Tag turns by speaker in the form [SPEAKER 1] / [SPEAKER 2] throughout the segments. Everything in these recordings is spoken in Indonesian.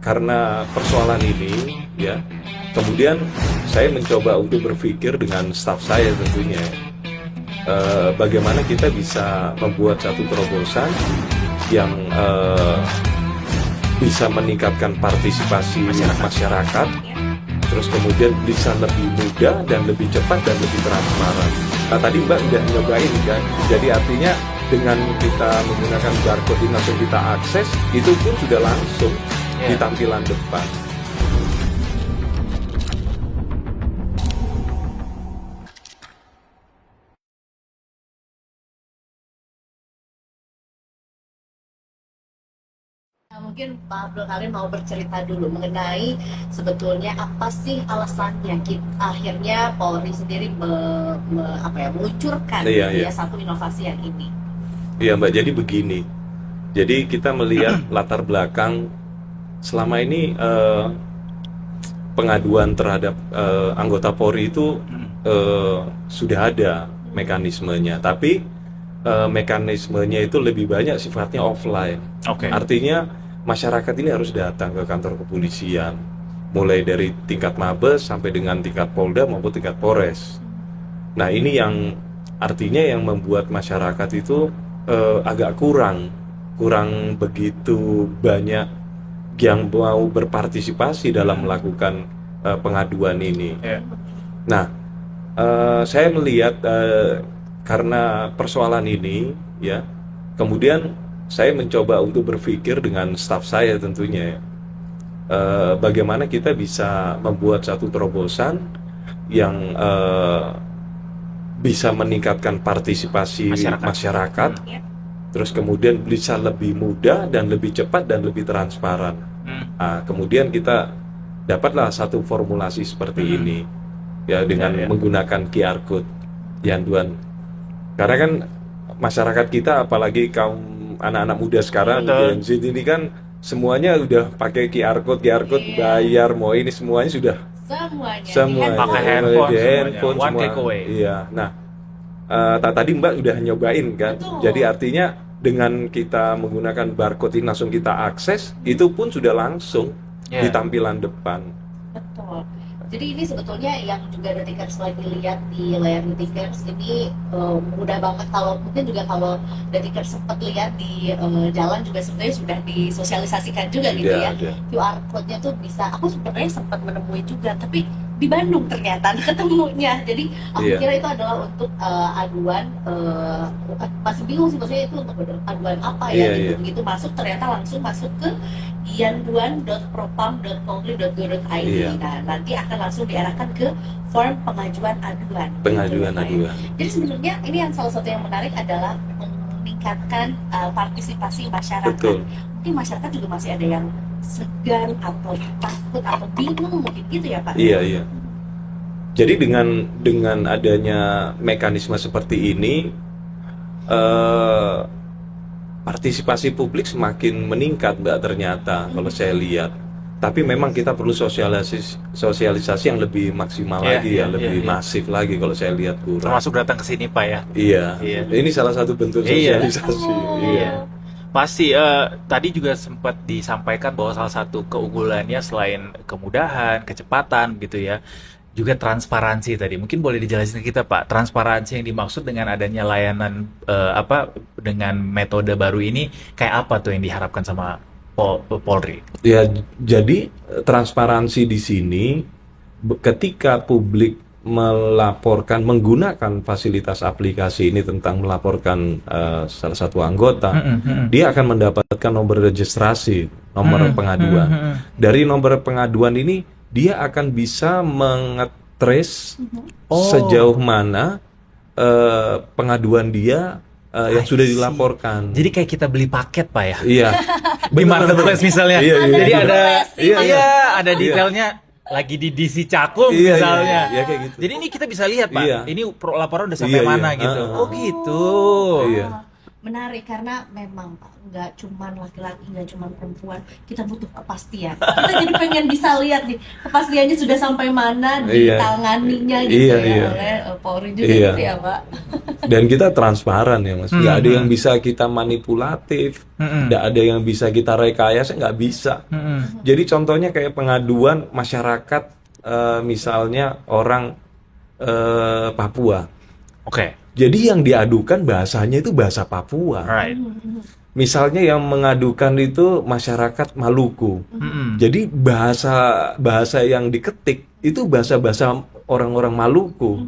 [SPEAKER 1] karena persoalan ini, ya, kemudian saya mencoba untuk berpikir dengan staf saya tentunya, bagaimana kita bisa membuat satu terobosan yang bisa meningkatkan partisipasi masyarakat, terus kemudian bisa lebih mudah dan lebih cepat dan lebih transparan. Nah, tadi Mbak udah nyobain kan, jadi artinya dengan kita menggunakan barcode ini langsung kita akses, itu pun sudah langsung di tampilan depan.
[SPEAKER 2] Mungkin Pak Abdul Karim mau bercerita dulu mengenai sebetulnya apa sih alasannya akhirnya Polri sendiri meluncurkan satu inovasi yang ini.
[SPEAKER 1] Iya Mbak, jadi begini. Jadi kita melihat latar belakang selama ini pengaduan terhadap anggota Polri itu sudah ada mekanismenya, tapi mekanismenya itu lebih banyak sifatnya offline. Artinya masyarakat ini harus datang ke kantor kepolisian, mulai dari tingkat Mabes sampai dengan tingkat Polda maupun tingkat Polres. Nah, ini yang artinya yang membuat masyarakat itu agak kurang begitu banyak yang mau berpartisipasi dalam melakukan pengaduan ini. Nah, saya melihat karena persoalan ini, ya, kemudian saya mencoba untuk berpikir dengan staf saya tentunya, bagaimana kita bisa membuat satu terobosan yang bisa meningkatkan partisipasi masyarakat, terus kemudian bisa lebih mudah dan lebih cepat dan lebih transparan. Nah, kemudian kita dapatlah satu formulasi seperti ini, ya, dengan menggunakan QR code Yanduan. Karena kan masyarakat kita, apalagi kaum anak-anak muda sekarang, Gen Z ini kan semuanya udah pakai QR code bayar, mau ini semuanya sudah
[SPEAKER 3] pakai handphone
[SPEAKER 1] semua. Iya. Nah, tadi Mbak udah nyobain kan. Jadi artinya dengan kita menggunakan barcode ini langsung kita akses, itu pun sudah langsung di tampilan depan.
[SPEAKER 2] Betul. Jadi ini sebetulnya yang juga Detikers lagi lihat di layar Detikers ini mudah banget. Mungkin juga kalau Detikers sempat lihat di jalan juga sebenarnya sudah disosialisasikan juga gitu ya. QR code-nya tuh bisa, aku sebenarnya sempat menemui juga, tapi di Bandung ternyata ketemunya. Jadi aku kira itu adalah untuk aduan, masih bingung sih maksudnya itu untuk aduan apa ya gitu. Masuk ternyata langsung masuk ke yanduan.propam.polri.go.id. Nah, nanti akan langsung diarahkan ke form pengajuan aduan. Jadi sebenarnya ini yang salah satu yang menarik adalah meningkatkan partisipasi masyarakat. Mungkin masyarakat juga masih ada yang segan atau takut atau bingung mungkin gitu ya Pak?
[SPEAKER 1] Iya. Jadi dengan adanya mekanisme seperti ini, partisipasi publik semakin meningkat Mbak ternyata kalau saya lihat. Tapi memang kita perlu sosialisasi yang lebih maksimal lagi, lebih masif lagi kalau saya lihat kurang.
[SPEAKER 3] Termasuk datang ke sini Pak ya.
[SPEAKER 1] Iya. Ini salah satu bentuk sosialisasi.
[SPEAKER 3] Pasti tadi juga sempat disampaikan bahwa salah satu keunggulannya selain kemudahan, kecepatan gitu ya, juga transparansi tadi. Mungkin boleh dijelasin ke kita Pak, transparansi yang dimaksud dengan adanya layanan dengan metode baru ini kayak apa tuh yang diharapkan sama Polri?
[SPEAKER 1] Ya, jadi transparansi di sini ketika publik melaporkan menggunakan fasilitas aplikasi ini tentang melaporkan salah satu anggota, dia akan mendapatkan nomor registrasi, nomor pengaduan. Dari nomor pengaduan ini dia akan bisa mengetrace sejauh mana pengaduan dia yang sudah dilaporkan.
[SPEAKER 3] Jadi kayak kita beli paket Pak ya?
[SPEAKER 1] Iya.
[SPEAKER 3] Di marketplace misalnya. Jadi ada detailnya.
[SPEAKER 1] Iya.
[SPEAKER 3] Lagi di DC Cakung misalnya.
[SPEAKER 1] Iya, kayak gitu.
[SPEAKER 3] Jadi ini kita bisa lihat Pak. Ini laporan udah sampai mana gitu. Oh gitu.
[SPEAKER 1] Iya.
[SPEAKER 2] Menarik karena memang Pak, nggak cuma laki-laki, nggak cuma perempuan, kita butuh kepastian. Kita jadi pengen bisa lihat nih kepastiannya sudah sampai mana ditanganinya gitu oleh Polri juga gitu ya Pak.
[SPEAKER 1] Dan kita transparan ya Mas, nggak ada yang bisa kita manipulatif, nggak ada yang bisa kita rekayasa, nggak bisa. Jadi contohnya kayak pengaduan masyarakat, misalnya orang Papua.
[SPEAKER 3] Oke.
[SPEAKER 1] Jadi yang diadukan bahasanya itu bahasa Papua.
[SPEAKER 3] Right.
[SPEAKER 1] Misalnya yang mengadukan itu masyarakat Maluku. Jadi bahasa yang diketik itu bahasa orang-orang Maluku.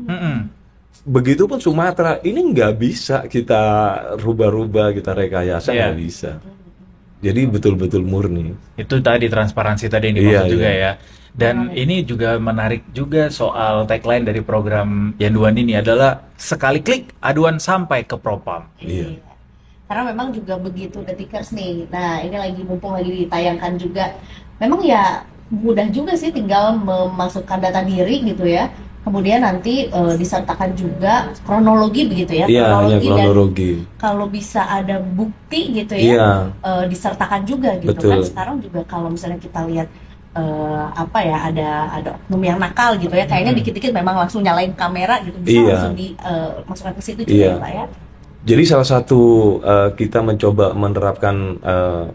[SPEAKER 1] Begitupun Sumatera, ini nggak bisa kita rubah-rubah, kita rekayasa, nggak bisa. Jadi betul-betul murni.
[SPEAKER 3] Itu tadi transparansi tadi yang dimaksud juga ya. Dan ini juga menarik juga soal tagline dari program Yanduan ini adalah sekali klik aduan sampai ke Propam.
[SPEAKER 1] Iya.
[SPEAKER 2] Karena memang juga begitu Detikers nih. Nah, ini mumpung lagi ditayangkan juga. Memang ya mudah juga sih, tinggal memasukkan data diri gitu ya. Kemudian nanti disertakan juga kronologi begitu ya.
[SPEAKER 1] Iya, kronologi.
[SPEAKER 2] Dan kalau bisa ada bukti gitu ya, disertakan juga gitu.
[SPEAKER 1] Betul.
[SPEAKER 2] Kan sekarang juga kalau misalnya kita lihat ada oknum yang nakal gitu ya, kayaknya dikit-dikit memang langsung nyalain kamera gitu, bisa langsung dimasukkan ke situ juga ya Pak ya.
[SPEAKER 1] Jadi salah satu kita mencoba menerapkan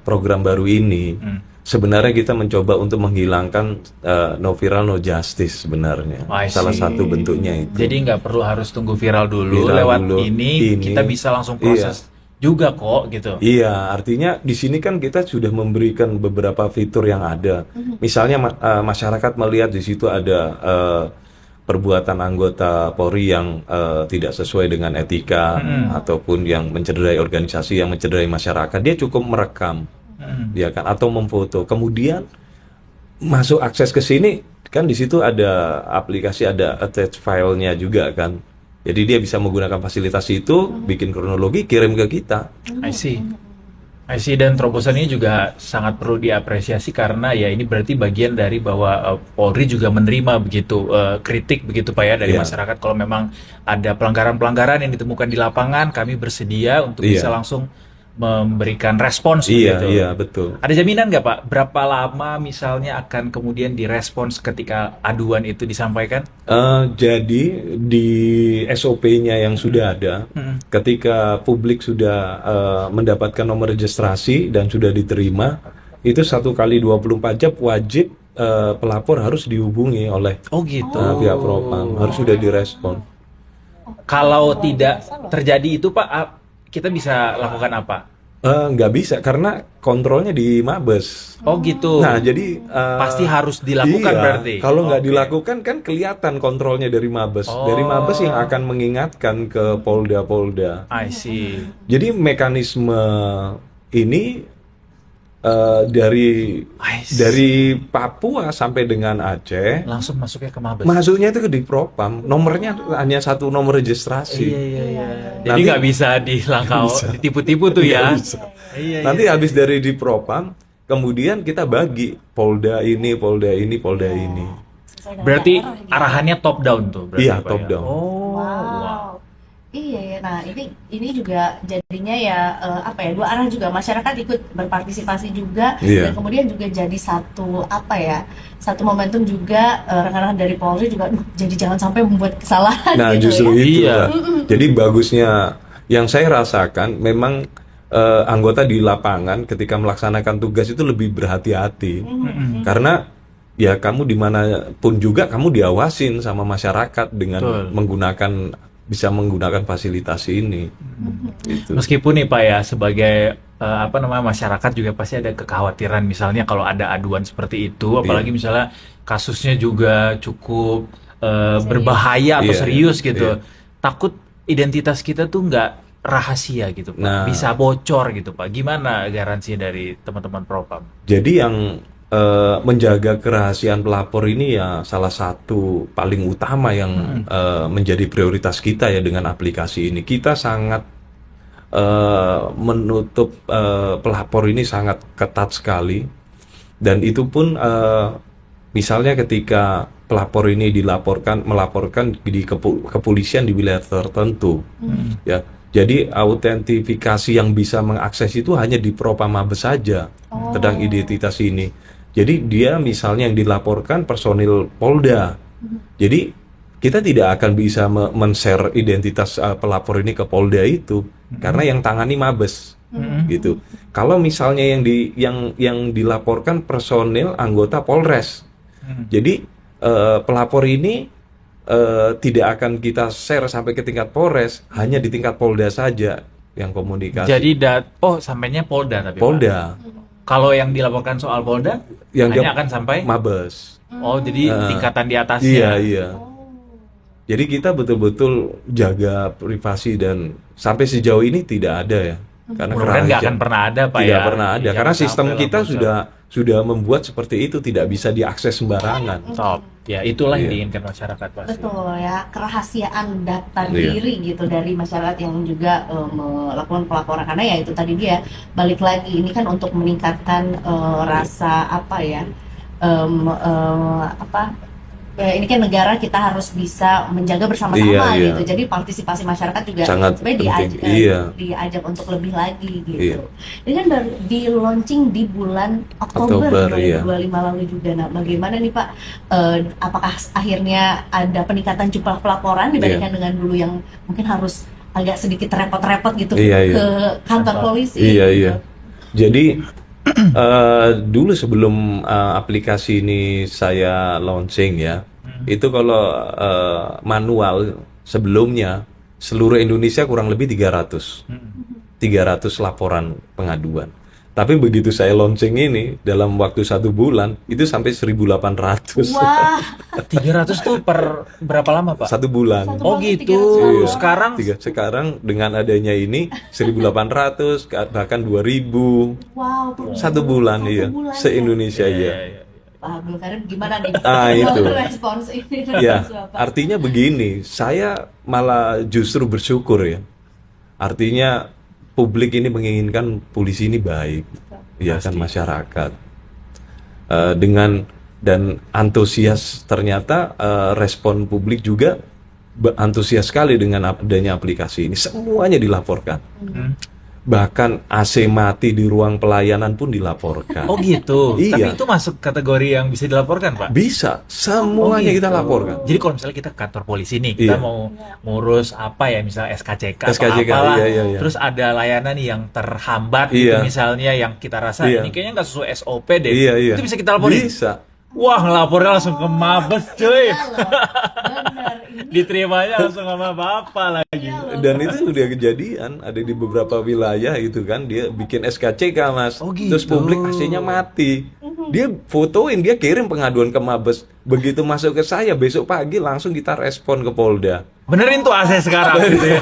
[SPEAKER 1] program baru ini, sebenarnya kita mencoba untuk menghilangkan no viral no justice sebenarnya. Salah satu bentuknya itu.
[SPEAKER 3] Jadi nggak perlu harus tunggu viral dulu, lewat ini kita bisa langsung proses juga kok gitu.
[SPEAKER 1] Iya, artinya di sini kan kita sudah memberikan beberapa fitur yang ada. Misalnya masyarakat melihat di situ ada perbuatan anggota Polri yang tidak sesuai dengan etika ataupun yang mencederai organisasi, yang mencederai masyarakat, dia cukup merekam, ya kan, atau memfoto. Kemudian masuk akses ke sini kan, di situ ada aplikasi, ada attach filenya juga kan. Jadi dia bisa menggunakan fasilitas itu, bikin kronologi, kirim ke kita.
[SPEAKER 3] I see, dan terobosan ini juga sangat perlu diapresiasi karena ya ini berarti bagian dari bahwa Polri juga menerima begitu kritik begitu Pak ya dari masyarakat. Kalau memang ada pelanggaran-pelanggaran yang ditemukan di lapangan, kami bersedia untuk bisa langsung memberikan respons begitu.
[SPEAKER 1] Iya, betul.
[SPEAKER 3] Ada jaminan nggak Pak, berapa lama misalnya akan kemudian direspons ketika aduan itu disampaikan?
[SPEAKER 1] Jadi di SOP-nya yang sudah ada, ketika publik sudah mendapatkan nomor registrasi dan sudah diterima, itu 1 kali 24 jam wajib pelapor harus dihubungi oleh pihak Propam, harus sudah direspon.
[SPEAKER 3] Kalau tidak terjadi itu Pak, kita bisa lakukan apa?
[SPEAKER 1] Nggak bisa, karena kontrolnya di Mabes.
[SPEAKER 3] Oh gitu.
[SPEAKER 1] Nah, jadi
[SPEAKER 3] pasti harus dilakukan berarti.
[SPEAKER 1] Kalau nggak dilakukan kan kelihatan kontrolnya dari Mabes. Dari Mabes yang akan mengingatkan ke Polda-Polda.
[SPEAKER 3] I see.
[SPEAKER 1] Jadi mekanisme ini dari Papua sampai dengan Aceh
[SPEAKER 3] langsung masuknya ke Mabes.
[SPEAKER 1] Masuknya itu ke di Propam. Nomornya hanya 1 nomor registrasi.
[SPEAKER 3] Iya. Jadi nggak bisa dilangkau, ditipu-tipu tuh ya.
[SPEAKER 1] Nanti habis dari di Propam, kemudian kita bagi Polda ini, Polda ini, Polda ini.
[SPEAKER 3] Berarti arahannya top down tuh.
[SPEAKER 1] Iya, top down.
[SPEAKER 2] Wow. Iya, nah ini juga jadinya ya dua arah juga, masyarakat ikut berpartisipasi juga, dan kemudian juga jadi satu momentum juga rekan-rekan dari Polri juga jadi jangan sampai membuat kesalahan.
[SPEAKER 1] Nah
[SPEAKER 2] gitu
[SPEAKER 1] justru
[SPEAKER 2] ya.
[SPEAKER 1] itu jadi bagusnya yang saya rasakan memang anggota di lapangan ketika melaksanakan tugas itu lebih berhati-hati, karena ya kamu dimanapun juga kamu diawasin sama masyarakat dengan bisa menggunakan fasilitas ini. Gitu.
[SPEAKER 3] Meskipun nih Pak ya, sebagai masyarakat juga pasti ada kekhawatiran misalnya kalau ada aduan seperti itu, apalagi misalnya kasusnya juga cukup berbahaya atau serius gitu. Takut identitas kita tuh nggak rahasia gitu Pak, bisa bocor gitu Pak. Gimana garansinya dari teman-teman Propam?
[SPEAKER 1] Jadi yang menjaga kerahasiaan pelapor ini ya salah satu paling utama yang menjadi prioritas kita ya dengan aplikasi ini. Kita sangat menutup pelapor ini sangat ketat sekali, dan itu pun misalnya ketika pelapor ini melaporkan di kepolisian di wilayah tertentu, ya. Jadi autentifikasi yang bisa mengakses itu hanya di Propam Mabes saja tentang identitas ini. Jadi dia misalnya yang dilaporkan personil Polda. Jadi kita tidak akan bisa men-share identitas pelapor ini ke Polda itu, karena yang tangani Mabes. Gitu. Kalau misalnya yang dilaporkan personil anggota Polres, jadi pelapor ini tidak akan kita share sampai ke tingkat Polres, hanya di tingkat Polda saja yang komunikasi.
[SPEAKER 3] Jadi sampainya Polda tapi
[SPEAKER 1] Polda.
[SPEAKER 3] Pak. Kalau yang dilaporkan soal Polda, hanya akan sampai
[SPEAKER 1] Mabes.
[SPEAKER 3] Oh, jadi tingkatan di atasnya.
[SPEAKER 1] Iya. Jadi kita betul-betul jaga privasi dan sampai sejauh ini tidak ada ya. Karena
[SPEAKER 3] nggak akan pernah ada Pak
[SPEAKER 1] tidak
[SPEAKER 3] ya.
[SPEAKER 1] pernah ada karena sistem kita sudah membuat seperti itu, tidak bisa diakses sembarangan.
[SPEAKER 3] Top. Ya, itulah yang diinginkan masyarakat pasti.
[SPEAKER 2] Betul ya, kerahasiaan data diri gitu dari masyarakat yang juga melakukan pelaporan, karena ya itu tadi dia balik lagi ini kan untuk meningkatkan rasa ini kan negara, kita harus bisa menjaga bersama-sama gitu. Jadi partisipasi masyarakat juga sebenarnya diajak untuk lebih lagi gitu. Ini kan baru di launching di bulan Oktober 2025 lalu juga. Nah, bagaimana nih Pak? Apakah akhirnya ada peningkatan jumlah pelaporan dibandingkan dengan dulu yang mungkin harus agak sedikit repot-repot gitu ke kantor polisi?
[SPEAKER 1] Iya. Jadi dulu sebelum aplikasi ini saya launching ya, itu kalau manual sebelumnya seluruh Indonesia kurang lebih 300 laporan pengaduan. Tapi begitu saya launching ini dalam waktu 1 bulan itu sampai 1.800.
[SPEAKER 2] Wah.
[SPEAKER 3] 300 tuh per berapa lama Pak?
[SPEAKER 1] 1 bulan.
[SPEAKER 3] Oh gitu.
[SPEAKER 1] Sekarang dengan adanya ini 1.800 bahkan 2.000.
[SPEAKER 2] Wow.
[SPEAKER 1] 1 bulan se-Indonesia ya.
[SPEAKER 2] Pak Abdul Karim gimana nih?
[SPEAKER 1] Itu.
[SPEAKER 2] Respons ini.
[SPEAKER 1] Ya, artinya begini, saya malah justru bersyukur ya. Artinya publik ini menginginkan polisi ini baik, ya kan, masyarakat. Dengan dan antusias, ternyata respon publik juga antusias sekali dengan adanya aplikasi ini. Semuanya dilaporkan. Bahkan AC mati di ruang pelayanan pun dilaporkan.
[SPEAKER 3] Oh gitu.
[SPEAKER 1] Iya.
[SPEAKER 3] Tapi itu masuk kategori yang bisa dilaporkan Pak?
[SPEAKER 1] Bisa, semuanya kita laporkan.
[SPEAKER 3] Jadi kalau misalnya kita ke kantor polisi nih, kita mau ngurus apa ya, misalnya SKCK atau apalah, terus ada layanan yang terhambat gitu, misalnya yang kita rasa ini kayaknya nggak sesuai SOP deh, itu bisa kita laporin?
[SPEAKER 1] Bisa.
[SPEAKER 3] Wah, ngelapornya langsung ke Mabes cuy. Diterimanya langsung sama bapak lagi.
[SPEAKER 1] Dan itu udah kejadian, ada di beberapa wilayah itu kan, dia bikin SKCK Mas.
[SPEAKER 3] Oh gitu.
[SPEAKER 1] Terus publik AC-nya mati. Dia fotoin, dia kirim pengaduan ke Mabes. Begitu masuk ke saya, besok pagi langsung kita respon ke Polda.
[SPEAKER 3] Benerin tuh AC sekarang gitu ya.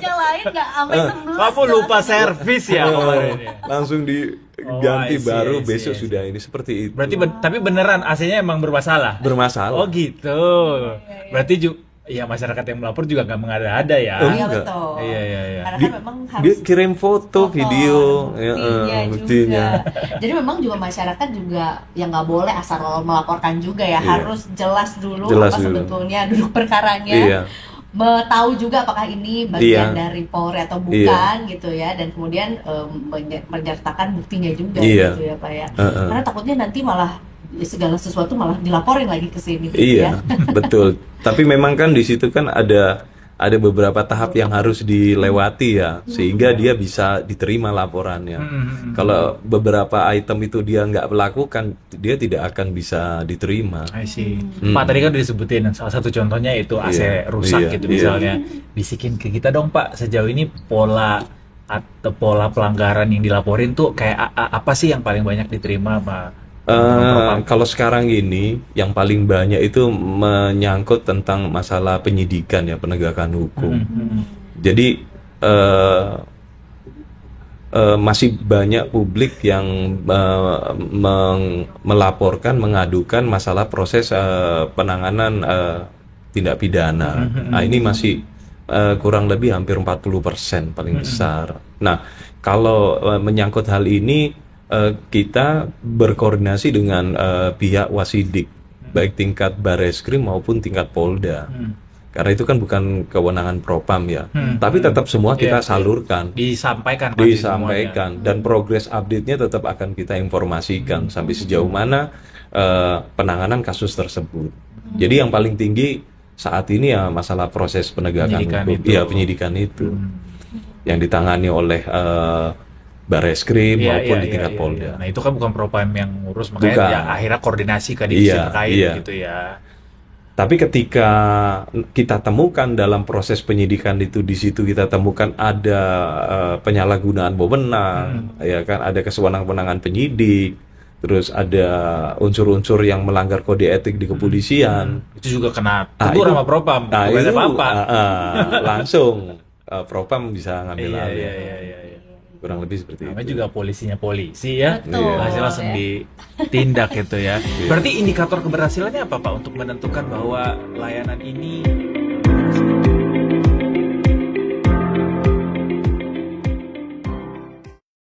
[SPEAKER 2] Yang lain nggak sampai tembus.
[SPEAKER 3] Kamu lupa servis ya kemarin ya.
[SPEAKER 1] Langsung diganti baru besok sudah ini seperti itu.
[SPEAKER 3] Berarti tapi beneran AC-nya emang bermasalah?
[SPEAKER 1] Bermasalah.
[SPEAKER 3] Oh gitu. Berarti ya masyarakat yang melapor juga nggak mengada-ada ya.
[SPEAKER 2] Iya betul.
[SPEAKER 3] Iya.
[SPEAKER 2] Karena kan memang harus
[SPEAKER 1] dia kirim foto, video,
[SPEAKER 2] buktinya. Jadi memang juga masyarakat juga yang nggak boleh asal melaporkan juga ya, harus jelas dulu sebetulnya duduk perkaranya. Tahu juga apakah ini bagian dari Polri atau bukan gitu ya, dan kemudian menyertakan buktinya juga gitu ya Pak ya. Karena takutnya nanti malah segala sesuatu malah dilaporin lagi ke sini gitu ya.
[SPEAKER 1] Betul. Tapi memang kan di situ kan ada beberapa tahap yang harus dilewati ya, sehingga dia bisa diterima laporannya. Kalau beberapa item itu dia nggak melakukan, dia tidak akan bisa diterima.
[SPEAKER 3] I see. Pak, tadi kan udah disebutin salah satu contohnya itu AC rusak gitu misalnya. Bisikin ke kita dong Pak, sejauh ini pola pelanggaran yang dilaporin tuh kayak apa sih yang paling banyak diterima Pak?
[SPEAKER 1] Kalau sekarang ini yang paling banyak itu menyangkut tentang masalah penyidikan ya, penegakan hukum. Jadi masih banyak publik yang melaporkan, mengadukan masalah proses penanganan tindak pidana. Nah, ini masih kurang lebih hampir 40% paling besar. Nah, kalau menyangkut hal ini, kita berkoordinasi dengan pihak Wasidik, baik tingkat Bareskrim maupun tingkat Polda. Karena itu kan bukan kewenangan Propam ya. Tapi tetap semua kita salurkan.
[SPEAKER 3] Disampaikan.
[SPEAKER 1] Dan progres update-nya tetap akan kita informasikan sampai sejauh mana penanganan kasus tersebut. Jadi yang paling tinggi saat ini ya masalah proses penegakan hukum, ya penyidikan itu yang ditangani oleh Barreskrim maupun di tingkat Polda.
[SPEAKER 3] Nah itu kan bukan Propam yang ngurus, makanya ya akhirnya koordinasi ke divisi terkait gitu ya.
[SPEAKER 1] Tapi ketika kita temukan dalam proses penyidikan itu, di situ kita temukan ada penyalahgunaan wewenang, ya kan, ada kesewenang-wenangan penyidik, terus ada unsur-unsur yang melanggar kode etik di kepolisian.
[SPEAKER 3] Itu juga kena tegur sama Propam.
[SPEAKER 1] Nah itu langsung Propam bisa ngambil alih. Kurang lebih seperti itu.
[SPEAKER 3] Namanya juga polisinya polisi ya.
[SPEAKER 2] Betul.
[SPEAKER 3] Hasil langsung ditindak gitu ya. Berarti indikator keberhasilannya apa Pak untuk menentukan bahwa layanan ini